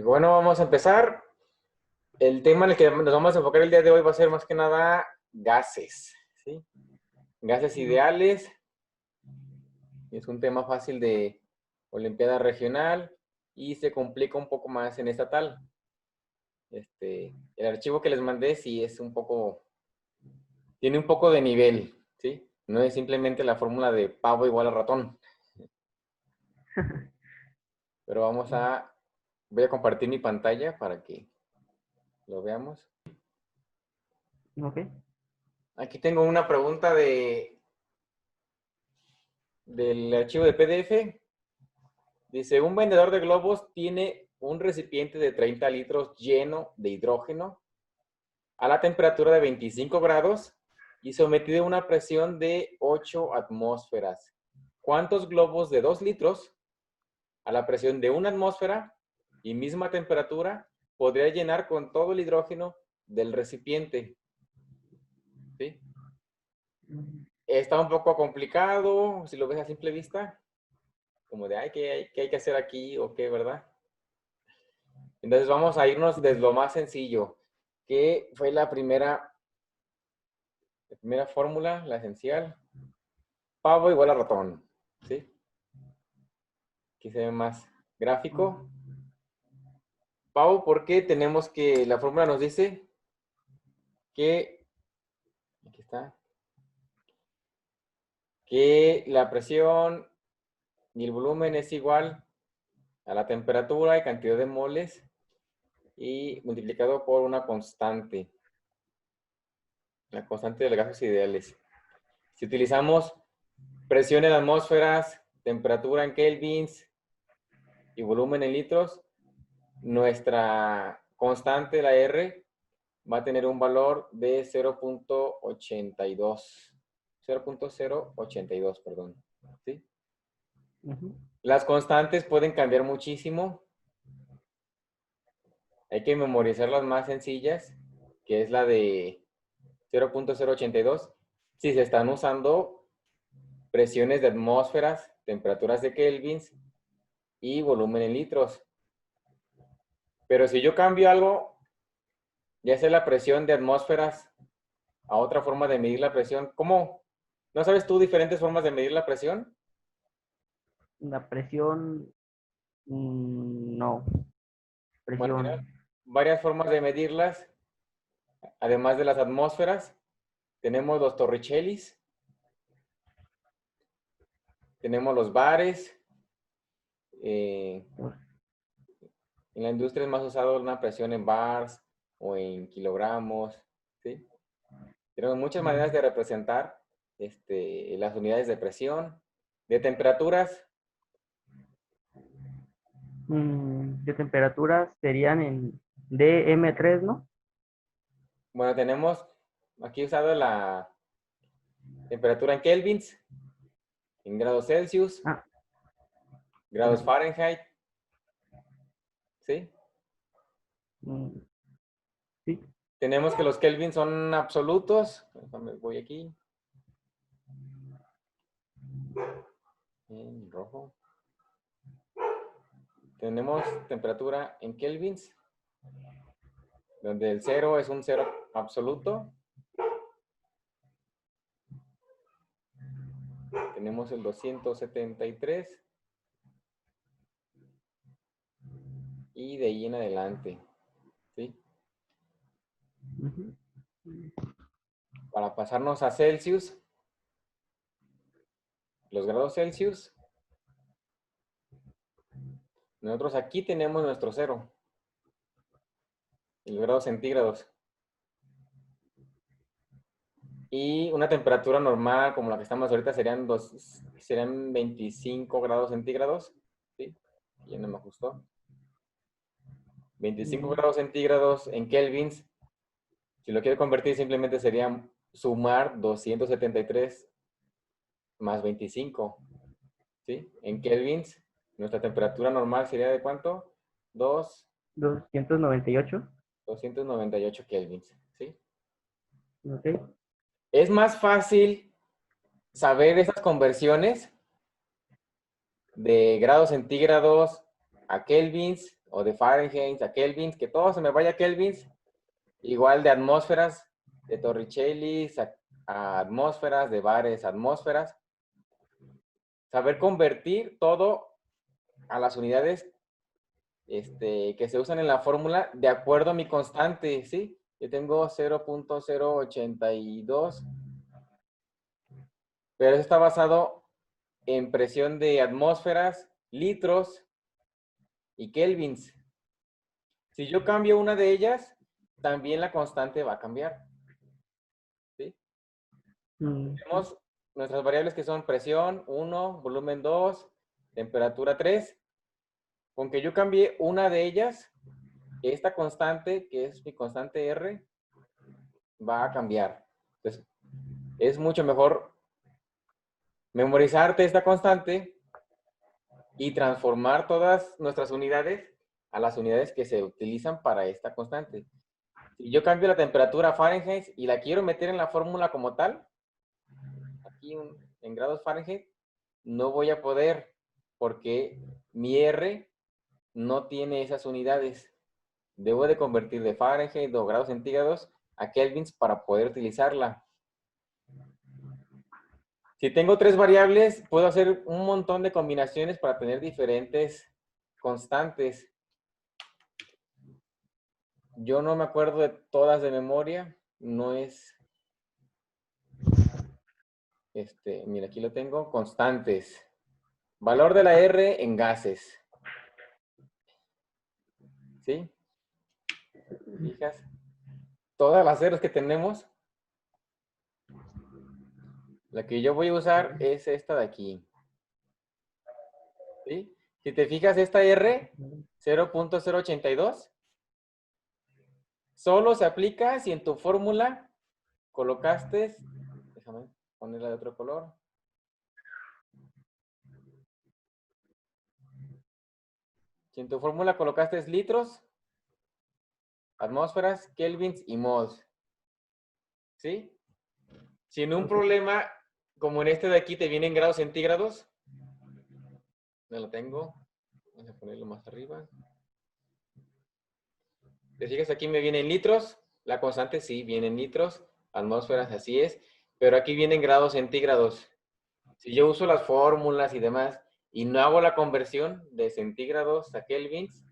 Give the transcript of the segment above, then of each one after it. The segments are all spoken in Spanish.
Bueno, vamos a empezar. El tema en el que nos vamos a enfocar el día de hoy va a ser más que nada gases, ¿sí? Gases ideales. Es un tema fácil de Olimpiada Regional y se complica un poco más en estatal. El archivo que les mandé sí es un poco, tiene un poco de nivel, ¿sí? No es simplemente la fórmula de pavo igual a ratón. Pero voy a compartir mi pantalla para que lo veamos. Ok. Aquí tengo una pregunta del archivo de PDF. Dice, un vendedor de globos tiene un recipiente de 30 litros lleno de hidrógeno a la temperatura de 25 grados y sometido a una presión de 8 atmósferas. ¿Cuántos globos de 2 litros a la presión de 1 atmósfera y misma temperatura podría llenar con todo el hidrógeno del recipiente? ¿Sí? Está un poco complicado, si lo ves a simple vista, como de, ay, ¿qué hay que hacer aquí o qué, verdad? Entonces vamos a irnos desde lo más sencillo, que fue la primera fórmula, la esencial. Pavo igual a ratón, ¿sí? Aquí se ve más gráfico. Pavo, porque tenemos que, la fórmula nos dice que, aquí está, que la presión y el volumen es igual a la temperatura y cantidad de moles y multiplicado por una constante, la constante de los gases ideales. Si utilizamos presión en atmósferas, temperatura en kelvins y volumen en litros, nuestra constante, la R, va a tener un valor de 0.82. 0.082, perdón. ¿Sí? Las constantes pueden cambiar muchísimo. Hay que memorizar las más sencillas, que es la de 0.082. Si se están usando presiones de atmósferas, temperaturas de kelvins y volumen en litros. Pero si yo cambio algo, ya sea la presión de atmósferas a otra forma de medir la presión, ¿cómo? ¿No sabes tú diferentes formas de medir la presión? La presión, no. Bueno, tenemos Presión. varias formas de medirlas, además de las atmósferas. Tenemos los torricellis, tenemos los bares. En la industria es más usado una presión en bars o en kilogramos, ¿sí? Tenemos muchas maneras de representar las unidades de presión, de temperaturas. De temperaturas serían en DM3, ¿no? Bueno, tenemos aquí usado la temperatura en kelvins, en grados Celsius, Ah, grados Fahrenheit, ¿sí? mm, sí. Tenemos que los kelvins son absolutos. Voy aquí. En rojo. Tenemos temperatura en kelvins, donde el 0 es un 0 absoluto. Tenemos el 273. Y de ahí en adelante, ¿sí? Para pasarnos a Celsius, los grados Celsius, nosotros aquí tenemos nuestro 0, los grados centígrados. Y una temperatura normal, como la que estamos ahorita, serían 25 grados centígrados, ¿sí? Ya no me ajustó. 25 grados centígrados en kelvins. Si lo quiero convertir, simplemente sería sumar 273 más 25, ¿sí? En kelvins, nuestra temperatura normal sería ¿de cuánto? 298. 298 kelvins, ¿sí? Ok. Es más fácil saber esas conversiones de grados centígrados a kelvins o de Fahrenheit a kelvins, que todo se me vaya a kelvins, igual de atmósferas, de Torricelli a atmósferas, de bares a atmósferas. Saber convertir todo a las unidades que se usan en la fórmula de acuerdo a mi constante, ¿sí? Yo tengo 0.082, pero eso está basado en presión de atmósferas, litros y kelvins. Si yo cambio una de ellas, también la constante va a cambiar, ¿sí? Tenemos nuestras variables que son presión 1, volumen 2, temperatura 3. Con que yo cambie una de ellas, esta constante, que es mi constante R, va a cambiar. Entonces, es mucho mejor memorizarte esta constante y transformar todas nuestras unidades a las unidades que se utilizan para esta constante. Si yo cambio la temperatura a Fahrenheit y la quiero meter en la fórmula como tal, aquí en grados Fahrenheit, no voy a poder porque mi R no tiene esas unidades. Debo de convertir de Fahrenheit o grados centígrados a kelvins para poder utilizarla. Si tengo 3 variables, puedo hacer un montón de combinaciones para tener diferentes constantes. Yo no me acuerdo de todas de memoria. No es... mira, aquí lo tengo. Constantes. Valor de la R en gases. ¿Sí? ¿Fijas? Todas las ceros que tenemos. La que yo voy a usar es esta de aquí. ¿Sí? Si te fijas, esta R, 0.082, solo se aplica si en tu fórmula colocaste, déjame ponerla de otro color. Si en tu fórmula colocaste litros, atmósferas, kelvins y mols. ¿Sí? Si en un problema, como en este de aquí, te vienen grados centígrados, no lo tengo. Vamos a ponerlo más arriba. Te fijas, aquí me vienen litros. La constante sí, vienen litros. Atmósferas, así es. Pero aquí vienen grados centígrados. Si yo uso las fórmulas y demás y no hago la conversión de centígrados a kelvins,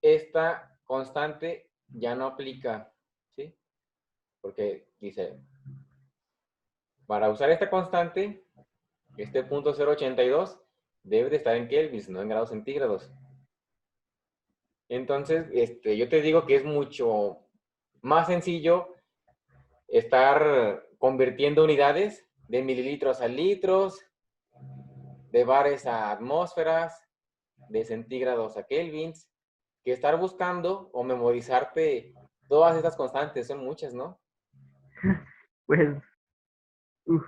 esta constante ya no aplica, ¿sí? Porque dice, para usar esta constante, este punto 0.82 debe de estar en kelvins, no en grados centígrados. Entonces, yo te digo que es mucho más sencillo estar convirtiendo unidades de mililitros a litros, de bares a atmósferas, de centígrados a kelvins, que estar buscando o memorizarte todas estas constantes. Son muchas, ¿no? Pues, uf,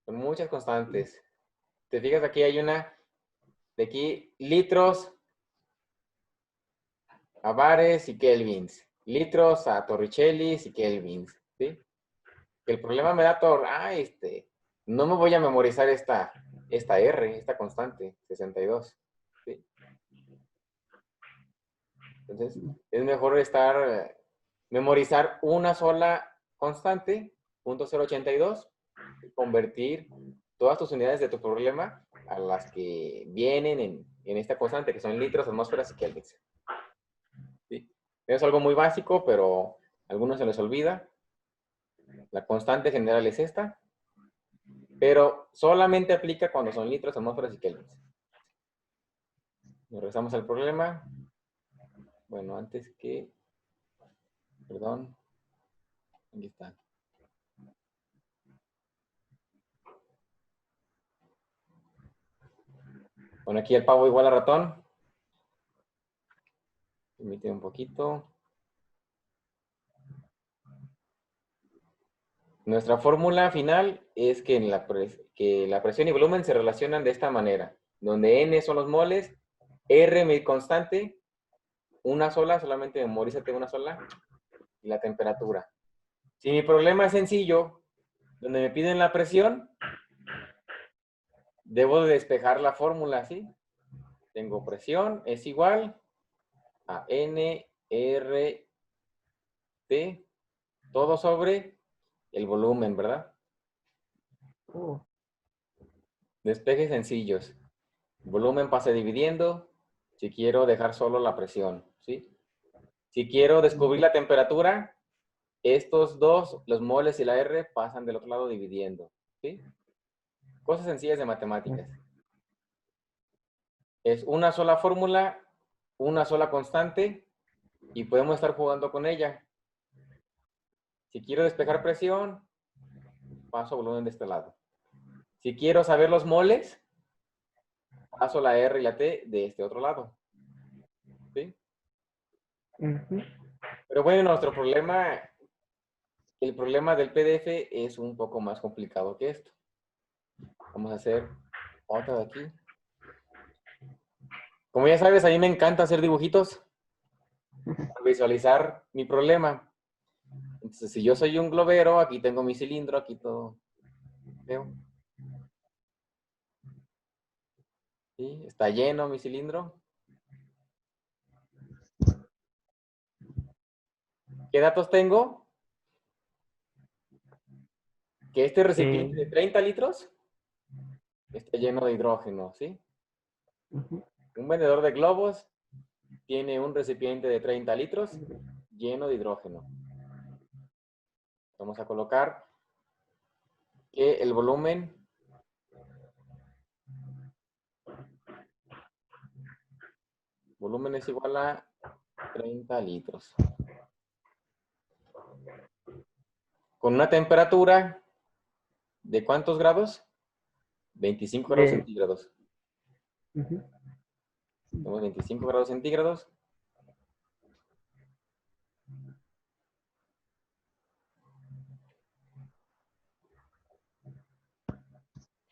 Son muchas constantes. Te fijas, aquí hay una de aquí, litros a bares y kelvins, litros a torricellis y kelvins, ¿sí? Que el problema me da no me voy a memorizar esta R, esta constante, 62, ¿sí? Entonces, es mejor memorizar una sola constante, punto 0.82, y convertir todas tus unidades de tu problema a las que vienen en esta constante, que son litros, atmósferas y kelvins. ¿Sí? Es algo muy básico, pero a algunos se les olvida. La constante general es esta, pero solamente aplica cuando son litros, atmósferas y kelvins. Regresamos al problema. Bueno, perdón, aquí está. Bueno, aquí el pavo igual a ratón. Permíteme un poquito. Nuestra fórmula final es que la presión y volumen se relacionan de esta manera, donde N son los moles, R mi constante, una sola, solamente memorízate una sola, y la temperatura. Si mi problema es sencillo, donde me piden la presión, debo de despejar la fórmula, ¿sí? Tengo presión, es igual a NRT, todo sobre el volumen, ¿verdad? Oh. Despejes sencillos. Volumen pasa dividiendo. Si quiero dejar solo la presión, ¿sí? Si quiero descubrir la temperatura, estos dos, los moles y la R, pasan del otro lado dividiendo, ¿sí? Cosas sencillas de matemáticas. Es una sola fórmula, una sola constante, y podemos estar jugando con ella. Si quiero despejar presión, paso volumen de este lado. Si quiero saber los moles, paso la R y la T de este otro lado, ¿sí? Ujú. Pero bueno, nuestro problema, el problema del PDF es un poco más complicado que esto. Vamos a hacer otra de aquí. Como ya sabes, a mí me encanta hacer dibujitos para visualizar mi problema. Entonces, si yo soy un globero, aquí tengo mi cilindro, aquí todo veo. ¿Sí? Está lleno mi cilindro. ¿Qué datos tengo? Que este recipiente de 30 litros está lleno de hidrógeno, ¿sí? Ujú. Un vendedor de globos tiene un recipiente de 30 litros lleno de hidrógeno. Vamos a colocar que el volumen es igual a 30 litros. Con una temperatura de ¿cuántos grados? 25 grados De, centígrados. ujú. Tenemos 25 grados centígrados.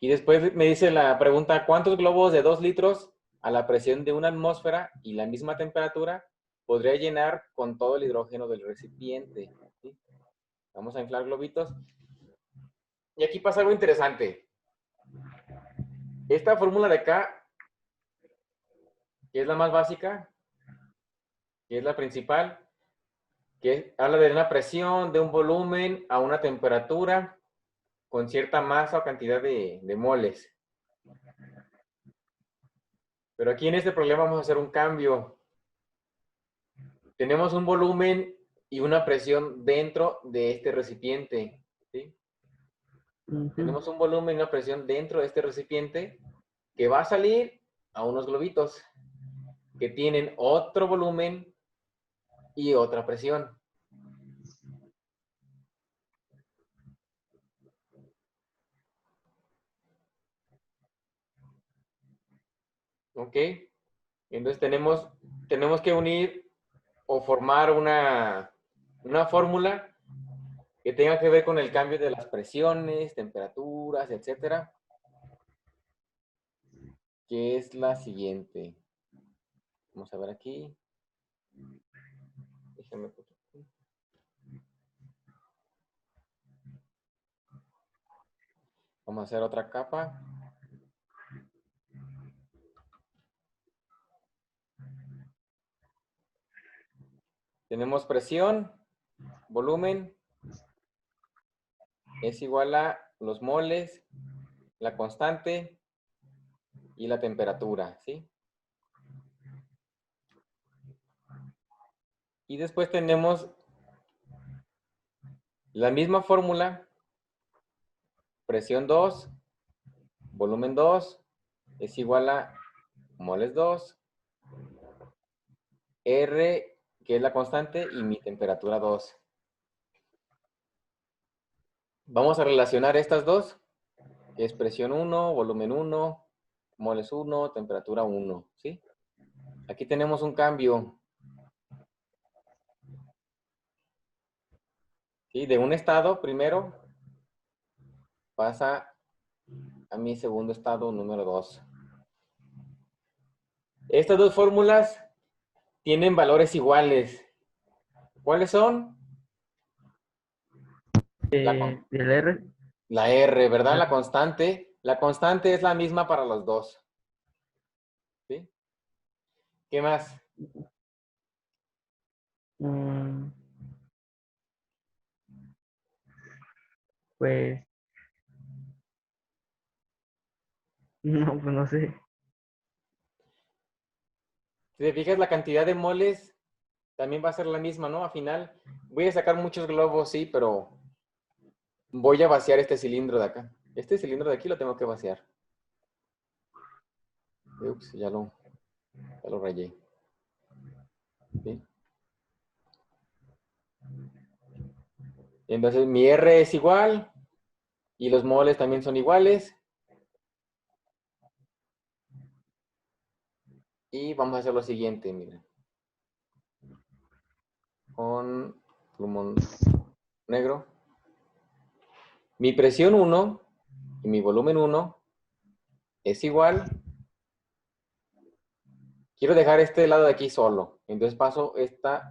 Y después me dice la pregunta, ¿cuántos globos de 2 litros a la presión de una atmósfera y la misma temperatura podría llenar con todo el hidrógeno del recipiente? ¿Sí? Vamos a inflar globitos. Y aquí pasa algo interesante. Esta fórmula de acá, que es la más básica, que es la principal, que habla de una presión, de un volumen a una temperatura con cierta masa o cantidad de moles. Pero aquí en este problema vamos a hacer un cambio. Tenemos un volumen y una presión dentro de este recipiente, ¿sí? Ujú. Tenemos un volumen y una presión dentro de este recipiente que va a salir a unos globitos que tienen otro volumen y otra presión. ¿Ok? Entonces tenemos que unir o formar una fórmula que tenga que ver con el cambio de las presiones, temperaturas, etcétera, que es la siguiente. Vamos a ver aquí. Déjame. Vamos a hacer otra capa. Tenemos presión, volumen, es igual a los moles, la constante y la temperatura, ¿sí? Y después tenemos la misma fórmula, presión 2, volumen 2, es igual a moles 2, R, que es la constante, y mi temperatura 2. Vamos a relacionar estas dos, que es presión 1, volumen 1, moles 1, temperatura 1, ¿sí? Aquí tenemos un cambio, ¿sí? De un estado primero pasa a mi segundo estado número 2. Estas dos fórmulas tienen valores iguales. ¿Cuáles son? Del R. La R, ¿verdad? Ah, La constante. La constante es la misma para los dos. ¿Sí? ¿Qué más? Mm, pues, no, pues no sé. Si te fijas, la cantidad de moles también va a ser la misma, ¿no? Al final voy a sacar muchos globos, sí, pero voy a vaciar este cilindro de acá. Este cilindro de aquí lo tengo que vaciar. Ups, ya lo rayé. ¿Sí? Entonces mi R es igual y los moles también son iguales. Y vamos a hacer lo siguiente, miren. Con plumón negro. Mi presión 1 y mi volumen 1 es igual. Quiero dejar este lado de aquí solo. Entonces paso esta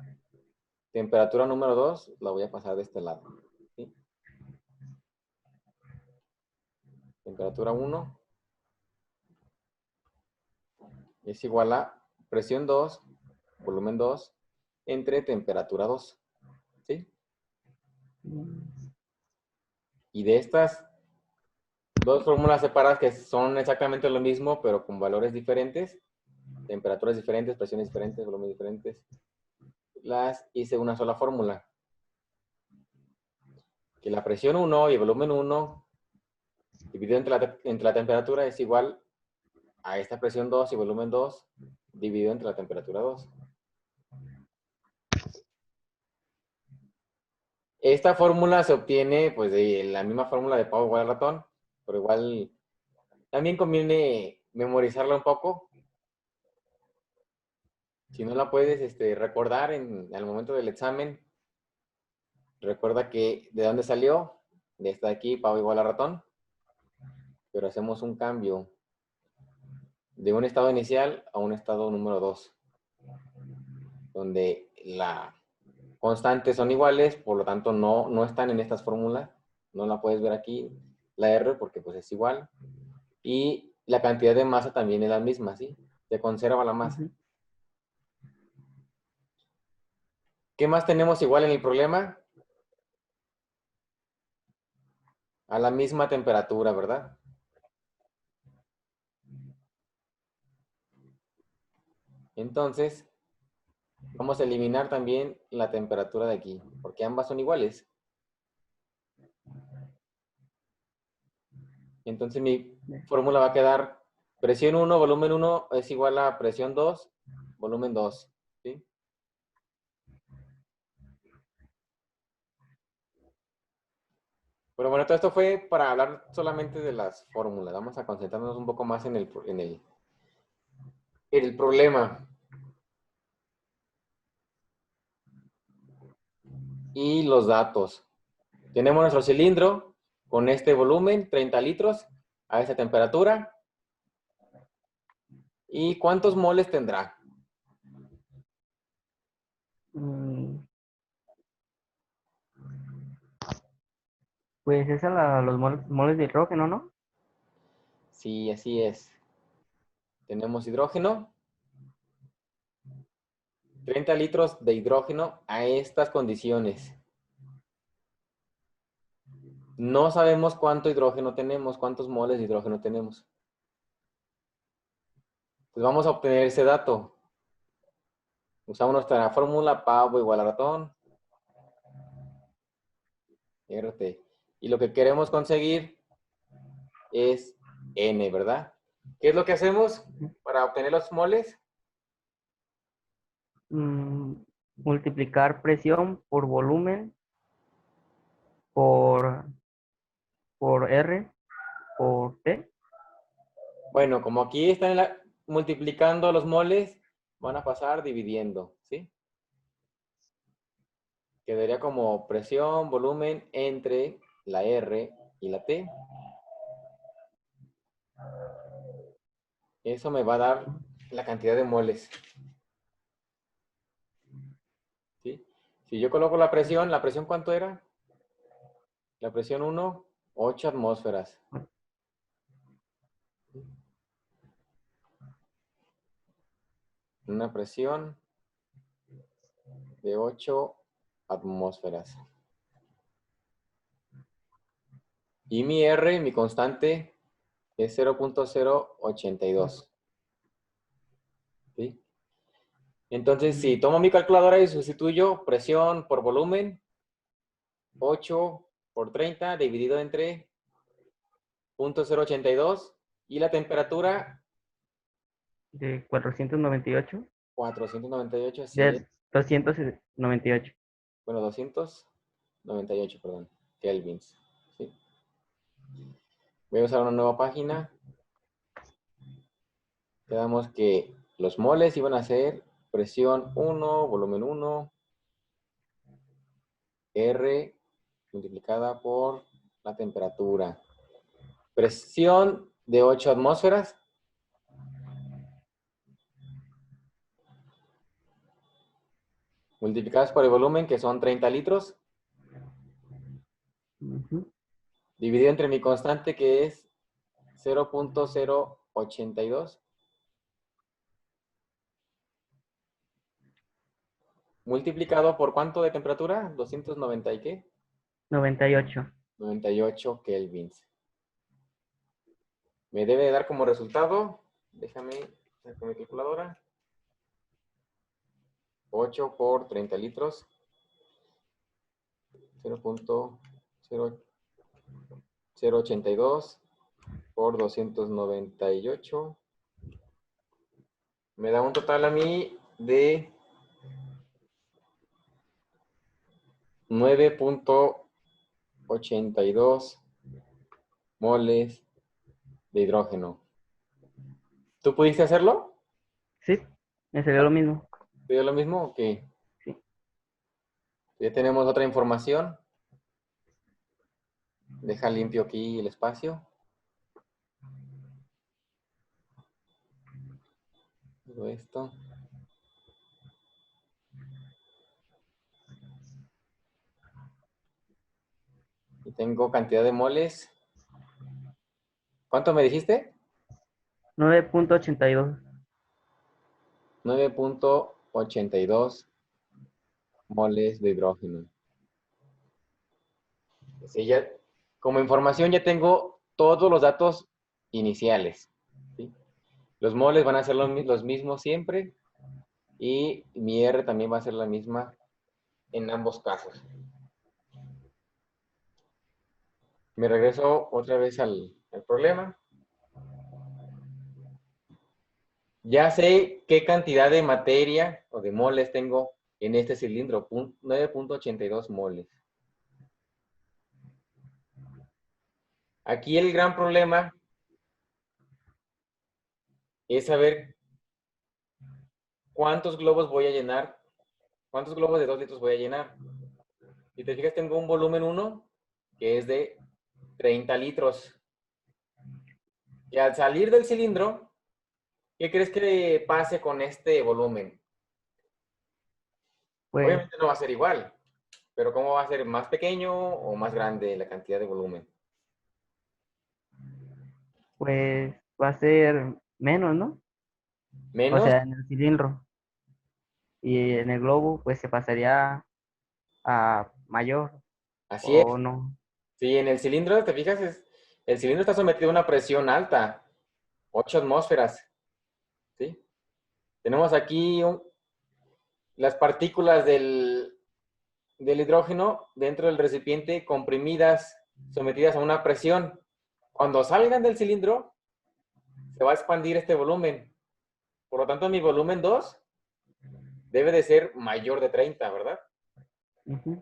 temperatura número 2, la voy a pasar de este lado. ¿Sí? Temperatura 1 es igual a presión 2, volumen 2, entre temperatura 2. ¿Sí? Y de estas dos fórmulas separadas que son exactamente lo mismo, pero con valores diferentes, temperaturas diferentes, presiones diferentes, volúmenes diferentes, las hice una sola fórmula. Que la presión 1 y el volumen 1 dividido entre la temperatura es igual a esta presión 2 y volumen 2 dividido entre la temperatura 2. Esta fórmula se obtiene pues de la misma fórmula de pavo igual al ratón, pero igual también conviene memorizarla un poco. Si no la puedes recordar en el momento del examen, recuerda que de dónde salió, de esta de aquí, pavo igual a ratón, pero hacemos un cambio de un estado inicial a un estado número 2, donde la constantes son iguales, por lo tanto no están en estas fórmulas, no la puedes ver aquí, la R porque pues es igual, y la cantidad de masa también es la misma, ¿sí? Se conserva la masa. Ujú. ¿Qué más tenemos igual en el problema? A la misma temperatura, ¿verdad? Entonces, vamos a eliminar también la temperatura de aquí, porque ambas son iguales. Entonces mi fórmula va a quedar presión 1, volumen 1 es igual a presión 2, volumen 2. ¿Sí? Pero bueno, todo esto fue para hablar solamente de las fórmulas. Vamos a concentrarnos un poco más en el problema. Y los datos. Tenemos nuestro cilindro con este volumen, 30 litros, a esta temperatura. ¿Y cuántos moles tendrá? Mm, Pues esa los moles de hidrógeno, ¿no? Sí, así es. Tenemos hidrógeno, 30 litros de hidrógeno a estas condiciones. No sabemos cuánto hidrógeno tenemos, cuántos moles de hidrógeno tenemos. Pues vamos a obtener ese dato. Usamos nuestra fórmula pavo igual a ratón, RT. Y lo que queremos conseguir es N, ¿verdad? ¿Qué es lo que hacemos para obtener los moles? Mm, Multiplicar presión por volumen por, por R por T. Bueno, como aquí están multiplicando los moles, van a pasar dividiendo, ¿sí? Quedaría como presión, volumen entre la R y la T. Eso me va a dar la cantidad de moles, ¿sí? Si yo coloco ¿la presión cuánto era? La presión 1, 8 atmósferas. una presión de 8 atmósferas. Y mi R, mi constante, es 0.082. ¿Sí? Entonces, si tomo mi calculadora y sustituyo presión por volumen, 8 por 30 dividido entre 0.082 y la temperatura, De 498. 498, así es. De 298. Bueno, 298, perdón, kelvins. ¿Sí? Voy a usar una nueva página. Quedamos que los moles iban a ser presión 1, volumen 1, R multiplicada por la temperatura. Presión de 8 atmósferas. Multiplicadas por el volumen, que son 30 litros. Ujú. Dividido entre mi constante, que es 0.082. Multiplicado por ¿cuánto de temperatura? 290 y qué? 98. 98 kelvins. Me debe de dar como resultado, déjame sacar mi calculadora, 8 por 30 litros, 0.082 por 298. Me da un total a mí de 9.82 moles de hidrógeno. ¿Tú pudiste hacerlo? Sí, me salió lo mismo. ¿Te dio lo mismo? Ok. Sí. Ya tenemos otra información. Deja limpio aquí el espacio. Todo esto. Y tengo cantidad de moles. ¿Cuánto me dijiste? 9.82. 9.82 moles de hidrógeno. Sí, ya, como información ya tengo todos los datos iniciales. ¿Sí? Los moles van a ser los mismos siempre y mi R también va a ser la misma en ambos casos. Me regreso otra vez al problema. Ya sé qué cantidad de materia o de moles tengo en este cilindro, 9.82 moles. Aquí el gran problema es saber cuántos globos voy a llenar, cuántos globos de 2 litros voy a llenar. Si te fijas, tengo un volumen 1 que es de 30 litros. Y al salir del cilindro, ¿qué crees que pase con este volumen? Pues, Obviamente no va a ser igual, pero ¿cómo va a ser? ¿Más pequeño o más grande la cantidad de volumen? pues va a ser menos, ¿no? O Menos, sea, en el cilindro. Y en el globo, pues se pasaría a mayor, así es. o no. Sí, en el cilindro, te fijas, el cilindro está sometido a una presión alta, 8 atmósferas. ¿Sí? Tenemos aquí las partículas del hidrógeno dentro del recipiente comprimidas, sometidas a una presión. Cuando salgan del cilindro, se va a expandir este volumen. Por lo tanto, mi volumen 2 debe de ser mayor de 30, ¿verdad? Ujú.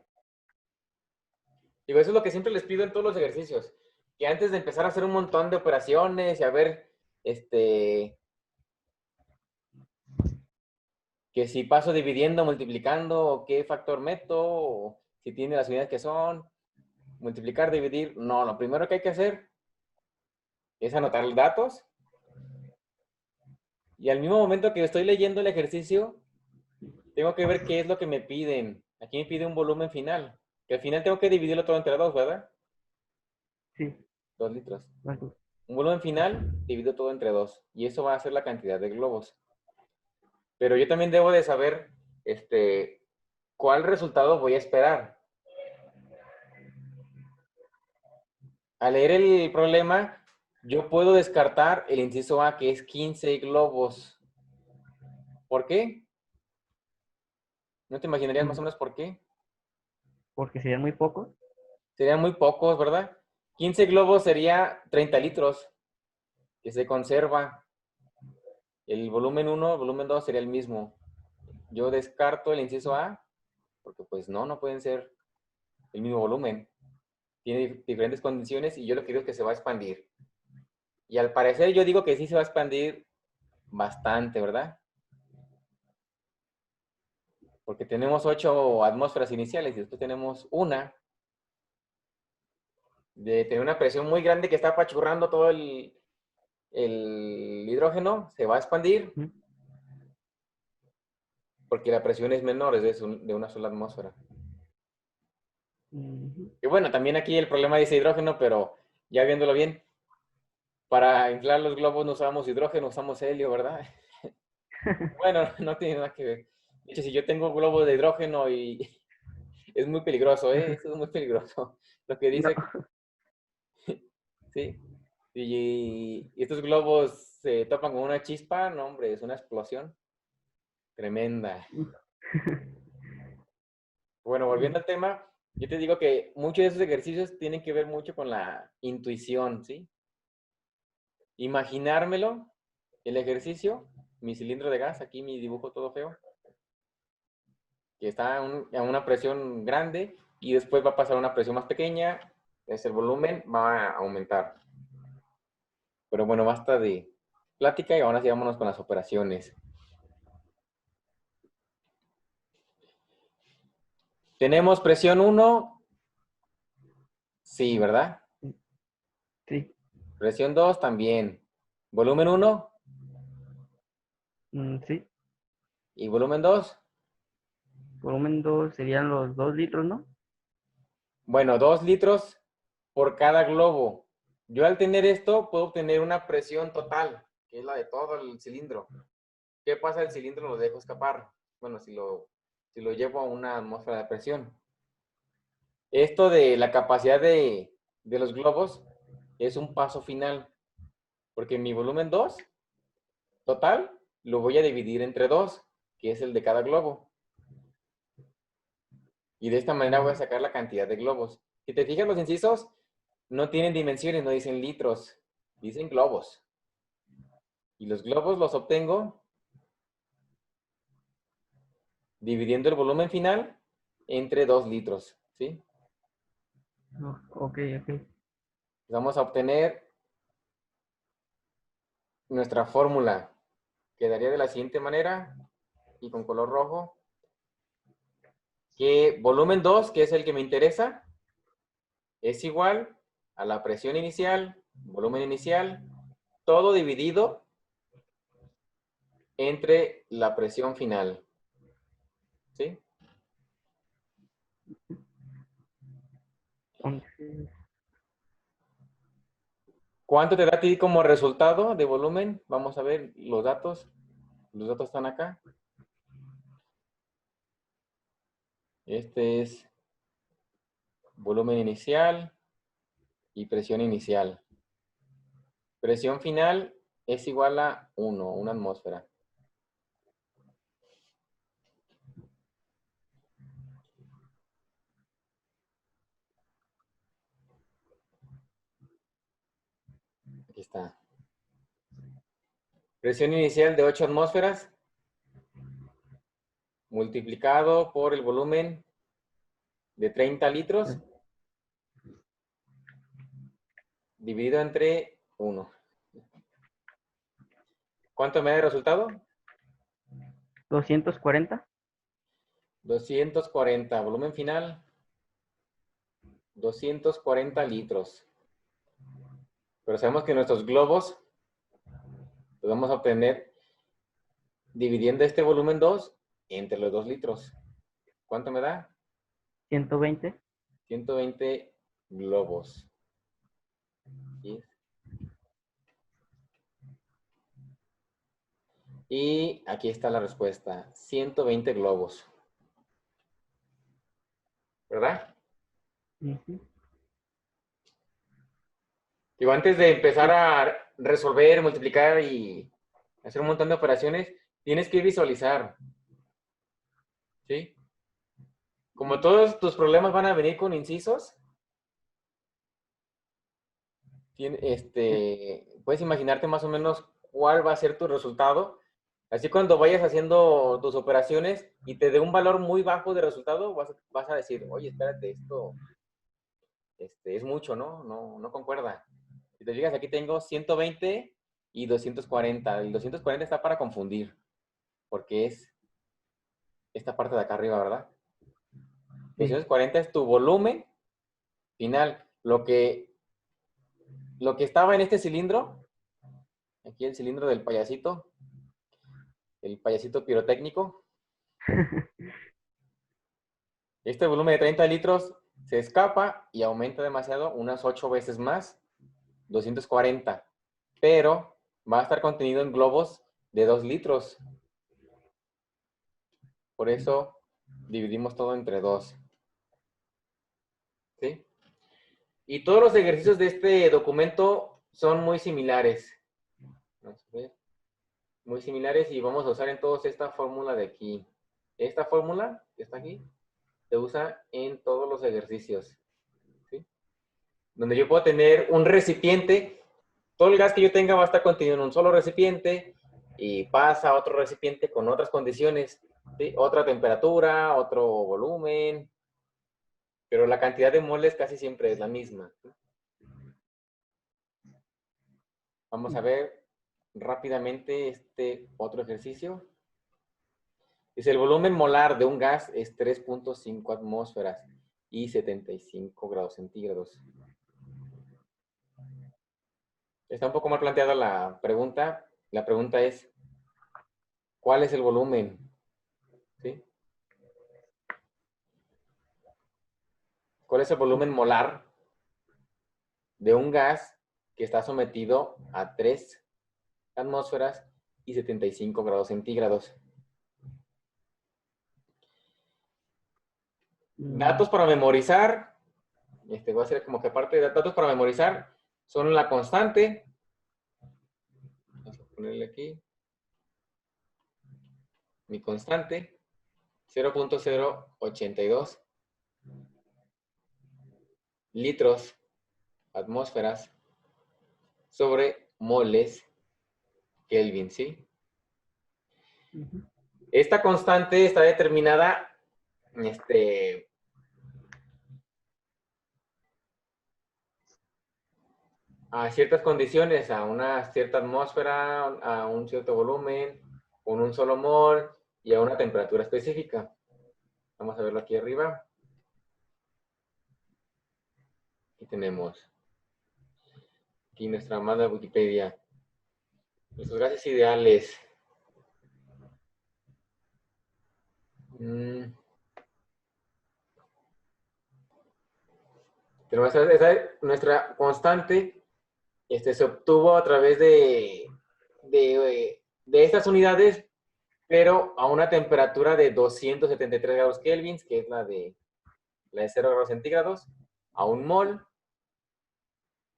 Digo, eso es lo que siempre les pido en todos los ejercicios, que antes de empezar a hacer un montón de operaciones y a ver, que si paso dividiendo, multiplicando, o qué factor meto, o si tiene las unidades que son, multiplicar, dividir. No, lo primero que hay que hacer es anotar los datos y al mismo momento que estoy leyendo el ejercicio, tengo que ver qué es lo que me piden. Aquí me pide un volumen final, que al final tengo que dividirlo todo entre dos, ¿verdad? Sí. 2 litros. Bueno, Un volumen final divido todo entre dos y eso va a ser la cantidad de globos. Pero yo también debo de saber cuál resultado voy a esperar. Al leer el problema, yo puedo descartar el inciso A, que es 15 globos. ¿Por qué? ¿No te imaginarías más o menos por qué? Porque serían muy pocos. Serían muy pocos, ¿verdad? 15 globos sería 30 litros que se conserva. El volumen 1, el volumen 2 sería el mismo. Yo descarto el inciso A porque pues no pueden ser el mismo volumen. Tiene diferentes condiciones y yo lo que digo es que se va a expandir. Y al parecer yo digo que sí se va a expandir bastante, ¿verdad? Porque tenemos 8 atmósferas iniciales y después tenemos una de tener una presión muy grande que está apachurrando todo el hidrógeno, se va a expandir porque la presión es menor, es de una sola atmósfera. Y bueno, también aquí el problema dice hidrógeno, pero ya viéndolo bien, para inflar los globos no usamos hidrógeno, usamos helio, ¿verdad? Bueno, no tiene nada que ver. De hecho, si yo tengo globos de hidrógeno y es muy peligroso, ¿eh? Eso es muy peligroso. Lo que No. dice, sí. Y estos globos se topan con una chispa, no, hombre, es una explosión tremenda. Bueno, volviendo al tema, yo te digo que muchos de esos ejercicios tienen que ver mucho con la intuición, ¿sí? Imaginármelo, el ejercicio, mi cilindro de gas, aquí mi dibujo todo feo, que está a una presión grande y después va a pasar a una presión más pequeña, es el volumen va a aumentar. Pero bueno, basta de plática y ahora sí vámonos con las operaciones. Tenemos presión 1, sí, ¿verdad? Sí. Presión 2 también. Volumen 1 Sí. y volumen 2. Volumen 2 serían los 2 litros, ¿no? Bueno, 2 litros por cada globo. Yo al tener esto puedo obtener una presión total, que es la de todo el cilindro. ¿Qué pasa? El cilindro lo dejo escapar. Bueno, si lo llevo a una atmósfera de presión. Esto de la capacidad de los globos es un paso final, porque mi volumen 2 total lo voy a dividir entre 2, que es el de cada globo. Y de esta manera voy a sacar la cantidad de globos. Si te fijas, los incisos no tienen dimensiones, no dicen litros, dicen globos. Y los globos los obtengo dividiendo el volumen final entre 2 litros, ¿sí? Ok. Vamos a obtener nuestra fórmula. Quedaría de la siguiente manera y con color rojo, que volumen 2, que es el que me interesa, es igual a la presión inicial, volumen inicial, todo dividido entre la presión final, ¿sí? Entonces, ¿Cuánto te da a ti como resultado de volumen? Vamos a ver los datos. Los datos están acá. Este es volumen inicial y presión inicial. Presión final es igual a 1, una atmósfera. Aquí está. Presión inicial de 8 atmósferas multiplicado por el volumen de 30 litros dividido entre 1. ¿Cuánto me da el resultado? 240. 240. Volumen final, 240 litros. Pero sabemos que nuestros globos los vamos a obtener dividiendo este volumen 2 entre los 2 litros. ¿Cuánto me da? 120. 120 globos. ¿Sí? Y aquí está la respuesta. 120 globos. ¿Verdad? Ujú. Digo, antes de empezar a resolver, multiplicar y hacer un montón de operaciones, tienes que visualizar. ¿Sí? Como todos tus problemas van a venir con incisos, puedes imaginarte más o menos cuál va a ser tu resultado. Así cuando vayas haciendo tus operaciones y te dé un valor muy bajo de resultado, vas a decir, oye, espérate, esto es mucho, ¿no? No concuerda. Si te fijas, aquí tengo 120 y 240. El 240 está para confundir, porque es esta parte de acá arriba, ¿verdad? Sí. 240 es tu volumen final. Lo que estaba en este cilindro, aquí el cilindro del payasito, el payasito pirotécnico, este volumen de 30 litros se escapa y aumenta demasiado, unas 8 veces más, 240. Pero va a estar contenido en globos de 2 litros. Por eso dividimos todo entre 2. ¿Sí? Y todos los ejercicios de este documento son muy similares. Vamos a ver. Muy similares y vamos a usar en todos esta fórmula de aquí. Esta fórmula que está aquí se usa en todos los ejercicios. ¿Sí? Donde yo puedo tener un recipiente, todo el gas que yo tenga va a estar contenido en un solo recipiente y pasa a otro recipiente con otras condiciones, ¿sí? Otra temperatura, otro volumen, pero la cantidad de moles casi siempre es la misma. ¿Sí? Vamos a ver rápidamente este otro ejercicio. Dice, el volumen molar de un gas es 3.5 atmósferas y 75 grados centígrados. Está un poco mal planteada la pregunta. La pregunta es, ¿cuál es el volumen? ¿Sí? ¿Cuál es el volumen molar de un gas que está sometido a 3 atmósferas y 75 grados centígrados? Datos para memorizar. Voy a hacer como que aparte de datos para memorizar son la constante. Vamos a ponerle aquí. Mi constante. 0.082 litros, atmósferas, sobre moles Kelvin, ¿sí? Ujú. Esta constante está determinada a ciertas condiciones, a una cierta atmósfera, a un cierto volumen, con un solo mol y a una temperatura específica. Vamos a verlo aquí arriba. Aquí tenemos aquí nuestra amada Wikipedia. Nuestros gases ideales. Pero nuestra constante se obtuvo a través de estas unidades, pero a una temperatura de 273 grados Kelvin, que es la de 0 grados centígrados, a un mol,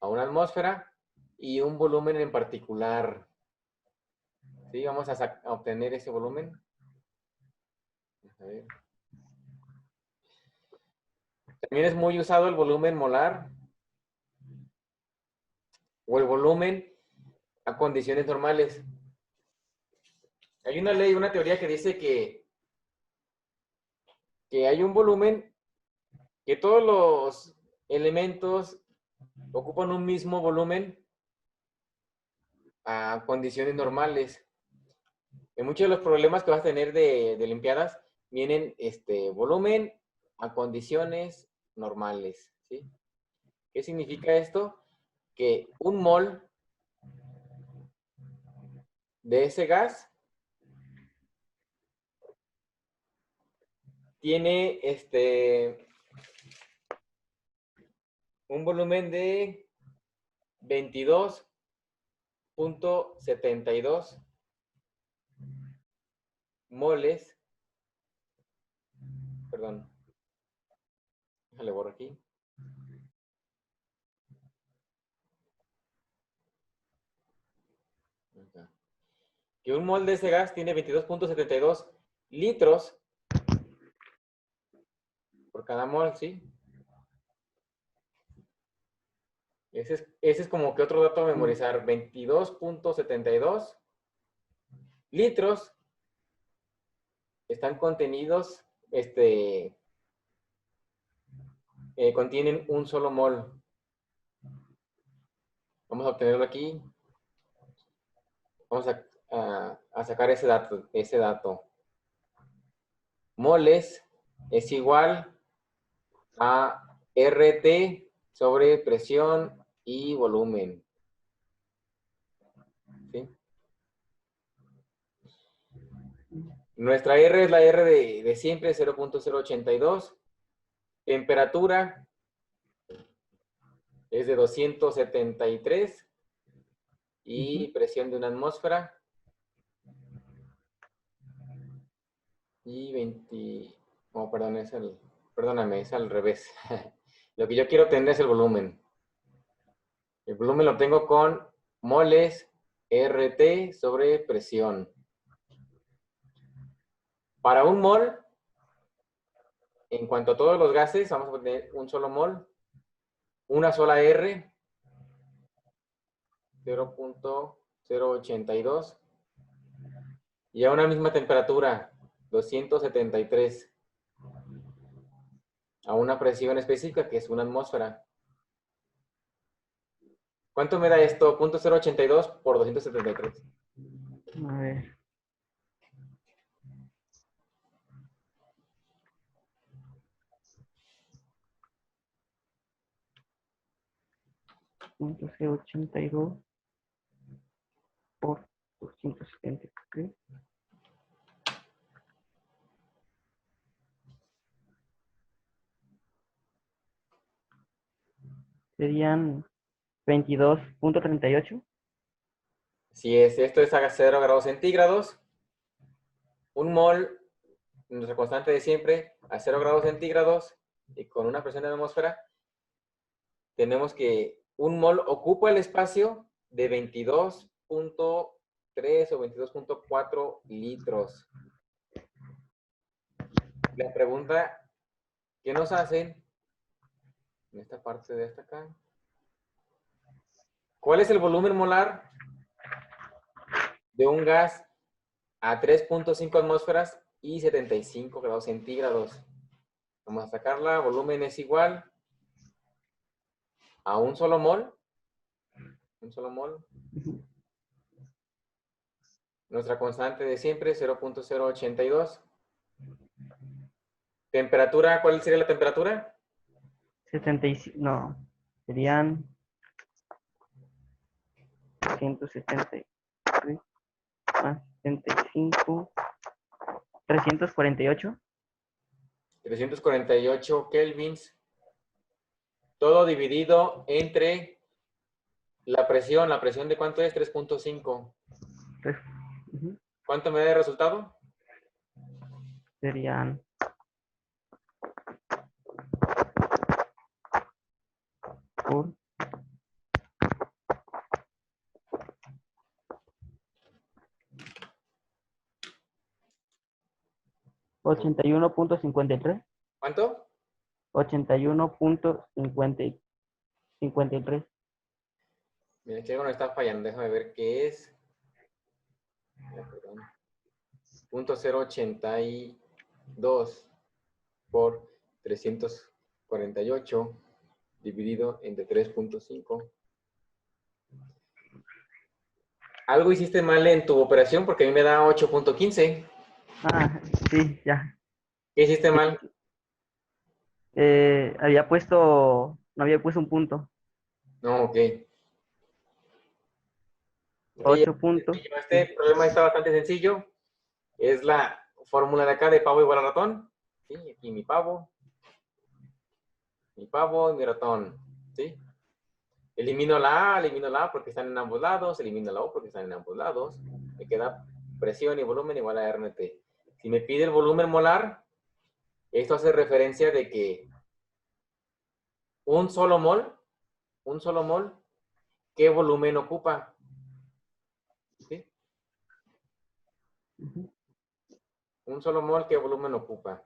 a una atmósfera y un volumen en particular. ¿Sí? Vamos a obtener ese volumen. A ver. También es muy usado el volumen molar o el volumen a condiciones normales. Hay una ley, una teoría que dice que hay un volumen, que todos los elementos ocupan un mismo volumen a condiciones normales. En muchos de los problemas que vas a tener de limpiadas vienen volumen a condiciones normales. ¿Sí? ¿Qué significa esto? Que un mol de ese gas tiene un volumen de 22.72 moles, perdón, déjale borro aquí. Acá. Que un mol de ese gas tiene 22.72 litros por cada mol, ¿sí? Ese es como que otro dato a memorizar. 22.72 litros están contenidos, contienen un solo mol. Vamos a obtenerlo aquí. Vamos a sacar ese dato. Moles es igual a RT sobre presión y volumen. ¿Sí? Nuestra R es la R de siempre, 0.082. Temperatura es de 273. Y presión de una atmósfera. Y 20... Oh, perdón, perdóname, es al revés. Lo que yo quiero obtener es el volumen. El volumen lo tengo con moles RT sobre presión. Para un mol, en cuanto a todos los gases, vamos a obtener un solo mol, una sola R, 0.082, y a una misma temperatura, 273, a una presión específica que es una atmósfera. ¿Cuánto me da esto? 0.082 por 273. A ver. .082 por 273. Serían 22.38. Si esto es a 0 grados centígrados, un mol, nuestra constante de siempre, a 0 grados centígrados y con una presión de la atmósfera, tenemos que un mol ocupa el espacio de 22.3 o 22.4 litros. La pregunta que nos hacen en esta parte de esta acá, ¿cuál es el volumen molar de un gas a 3.5 atmósferas y 75 grados centígrados? Vamos a sacarla. Volumen es igual a un solo mol. Un solo mol. Nuestra constante de siempre, 0.082. Temperatura, ¿cuál sería la temperatura? 75, no, serían 173 más 75, 348. 348 kelvins. Todo dividido entre la presión. ¿La presión de cuánto es? 3.5. ¿Cuánto me da de resultado? Serían por 81.53. ¿Cuánto? 81.53. Mira, aquí algo me está fallando. Déjame ver qué es. Perdón. 0.082 por 348 dividido entre 3.5. Algo hiciste mal en tu operación porque a mí me da 8.15. Ah, sí, ya. ¿Qué hiciste mal? No había puesto un punto. No, ok. Ok, 8 puntos. este problema está bastante sencillo. Es la fórmula de acá de pavo igual a ratón. ¿Sí? Aquí mi pavo y mi ratón. ¿Sí? Elimino la A porque están en ambos lados. Elimino la O porque están en ambos lados. Me queda presión y volumen igual a RT. Si me pide el volumen molar, esto hace referencia de que un solo mol, ¿qué volumen ocupa? ¿Sí? Un solo mol, ¿qué volumen ocupa?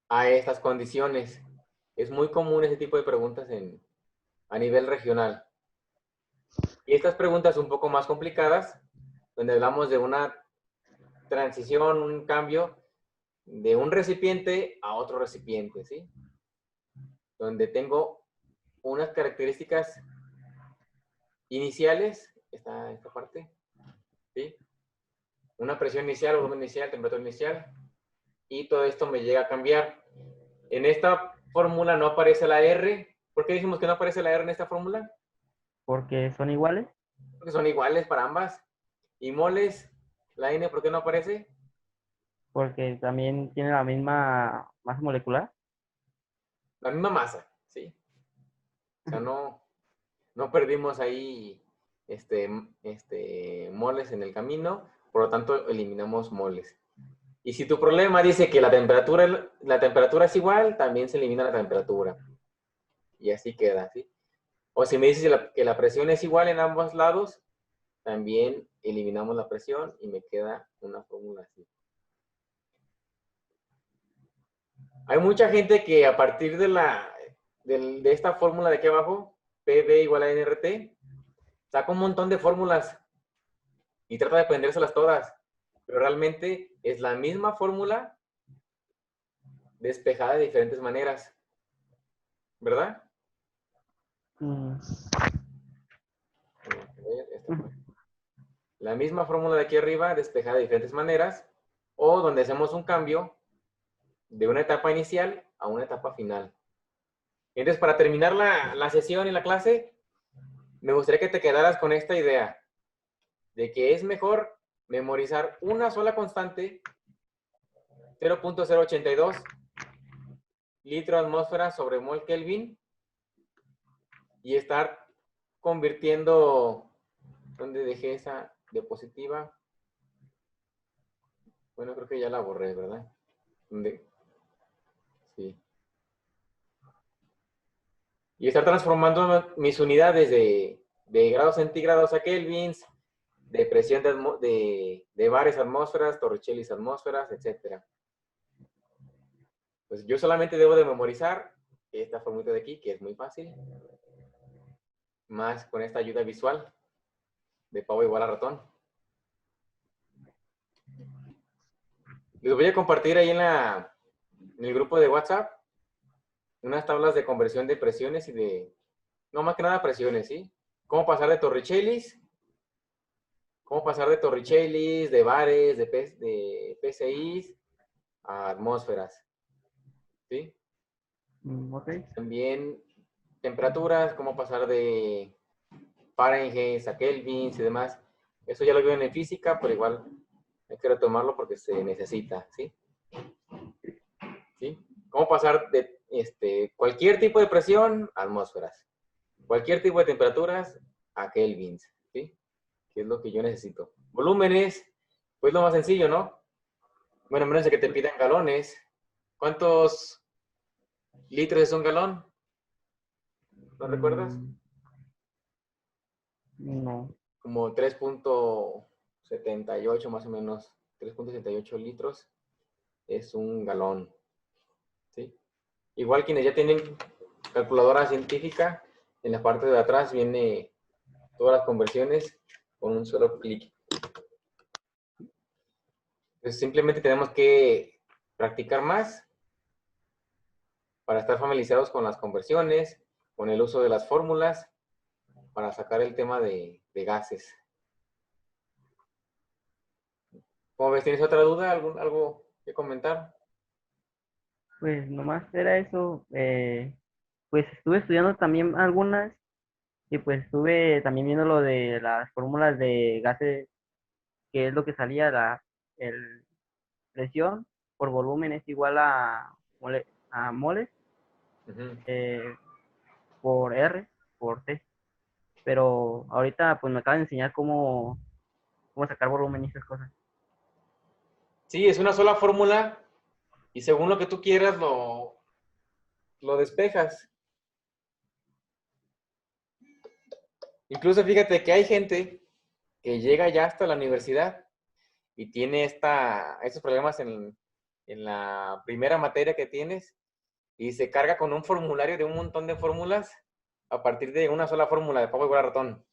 A estas condiciones. Es muy común ese tipo de preguntas a nivel regional. Y estas preguntas un poco más complicadas, donde hablamos de una transición, un cambio de un recipiente a otro recipiente, ¿sí? Donde tengo unas características iniciales, esta parte, ¿sí? Una presión inicial, volumen inicial, temperatura inicial, y todo esto me llega a cambiar. En esta fórmula no aparece la R. ¿Por qué dijimos que no aparece la R en esta fórmula? Porque son iguales, Porque son iguales para ambas. Y moles, la N, ¿por qué no aparece? porque también tienen la misma masa molecular. La misma masa, ¿sí? O sea, no perdimos ahí moles en el camino, por lo tanto eliminamos moles. Y si tu problema dice que la temperatura es igual, también se elimina la temperatura. Y así queda, ¿sí? O si me dices que la presión es igual en ambos lados, también eliminamos la presión y me queda una fórmula así. Hay mucha gente que a partir de esta fórmula de aquí abajo, PV igual a NRT, saca un montón de fórmulas y trata de aprendérselas todas. Pero realmente es la misma fórmula despejada de diferentes maneras. ¿Verdad? Mm, La misma fórmula de aquí arriba despejada de diferentes maneras, o donde hacemos un cambio de una etapa inicial a una etapa final. Entonces, para terminar la sesión y la clase, me gustaría que te quedaras con esta idea de que es mejor memorizar una sola constante, 0.082 litro atmósfera sobre mol Kelvin, y estar convirtiendo, ¿dónde dejé esa diapositiva? Bueno, creo que ya la borré, ¿verdad? ¿Dónde? Sí. Y estar transformando mis unidades de grados centígrados a kelvins, de presión de bares atmósferas, torricellis atmósferas, etc. Pues yo solamente debo de memorizar esta formulita de aquí, que es muy fácil, más con esta ayuda visual de pavo igual a ratón. Les voy a compartir ahí en el grupo de WhatsApp unas tablas de conversión de presiones no más que nada presiones, ¿sí? Cómo pasar de torricellis, de bares, de PCIs a atmósferas, ¿sí? ok. También temperaturas, cómo pasar de Fahrenheit a Kelvin y demás. Eso ya lo veo en física, pero igual hay que retomarlo porque se necesita, ¿sí? ¿Sí? Cómo pasar de cualquier tipo de presión a atmósferas, cualquier tipo de temperaturas a kelvins, ¿sí? Que es lo que yo necesito. Volúmenes, pues lo más sencillo, ¿no? Bueno, menos de que te pidan galones. ¿Cuántos litros es un galón? ¿No recuerdas? Mm, no. Como 3.78 más o menos, 3.78 litros es un galón, ¿sí? Igual quienes ya tienen calculadora científica, en la parte de atrás viene todas las conversiones con un solo clic. Entonces simplemente tenemos que practicar más para estar familiarizados con las conversiones, con el uso de las fórmulas, para sacar el tema de gases. ¿Cómo ves? ¿Tienes otra duda? ¿Algo que comentar? Pues nomás era eso. Pues estuve estudiando también algunas y pues estuve también viendo lo de las fórmulas de gases, que es lo que salía, el presión por volumen es igual a moles Ujú. eh, por R por T. Pero ahorita pues me acaba de enseñar cómo sacar volumen y esas cosas. Sí, es una sola fórmula y según lo que tú quieras lo despejas. Incluso fíjate que hay gente que llega ya hasta la universidad y tiene estos problemas en la primera materia que tienes y se carga con un formulario de un montón de fórmulas a partir de una sola fórmula de pavo igual a ratón.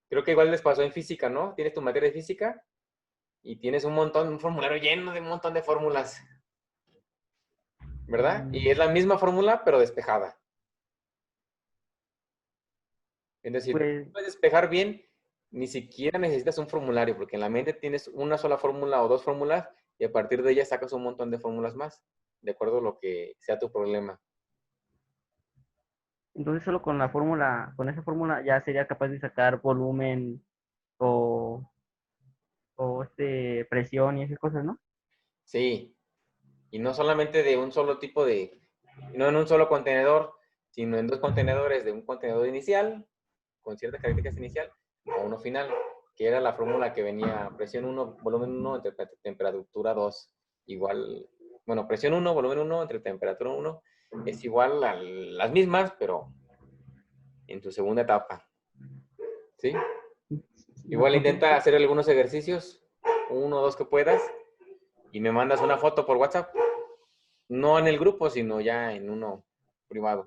Creo que igual les pasó en física, ¿no? Tienes tu materia de física y tienes un formulario lleno de un montón de fórmulas, ¿verdad? Y es Mm, la misma fórmula, pero despejada. Es decir, Pues, puedes despejar bien, ni siquiera necesitas un formulario, porque en la mente tienes una sola fórmula o dos fórmulas y a partir de ellas sacas un montón de fórmulas más, de acuerdo a lo que sea tu problema. entonces solo con la fórmula, con esa fórmula ya sería capaz de sacar volumen o, presión y esas cosas, ¿no? Sí, y no solamente de un solo tipo no en un solo contenedor, sino en dos contenedores, de un contenedor inicial, con ciertas características inicial, a uno final, que era la fórmula que venía presión uno volumen uno entre temperatura 2 igual, bueno, presión uno volumen uno entre temperatura uno es igual a las mismas, pero en tu segunda etapa, ¿sí? No, Igual ok. intenta hacer algunos ejercicios, uno o dos que puedas, y me mandas una foto por WhatsApp, no en el grupo, sino ya en uno privado.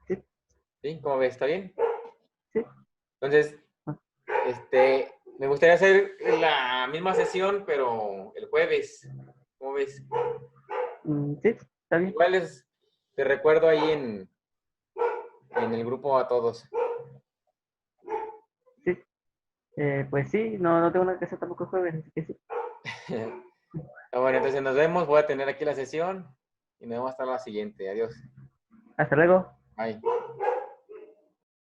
Sí, ¿Sí? ¿Cómo ves? ¿Está bien? sí. Entonces, Ah, me gustaría hacer la misma sesión, pero el jueves. ¿Cómo ves? sí, está bien. Igual te recuerdo ahí en el grupo a todos. Sí. Pues sí, no tengo nada que hacer tampoco el jueves, así que sí. Bueno, entonces nos vemos. Voy a tener aquí la sesión y nos vemos hasta la siguiente. Adiós. Hasta luego. Bye.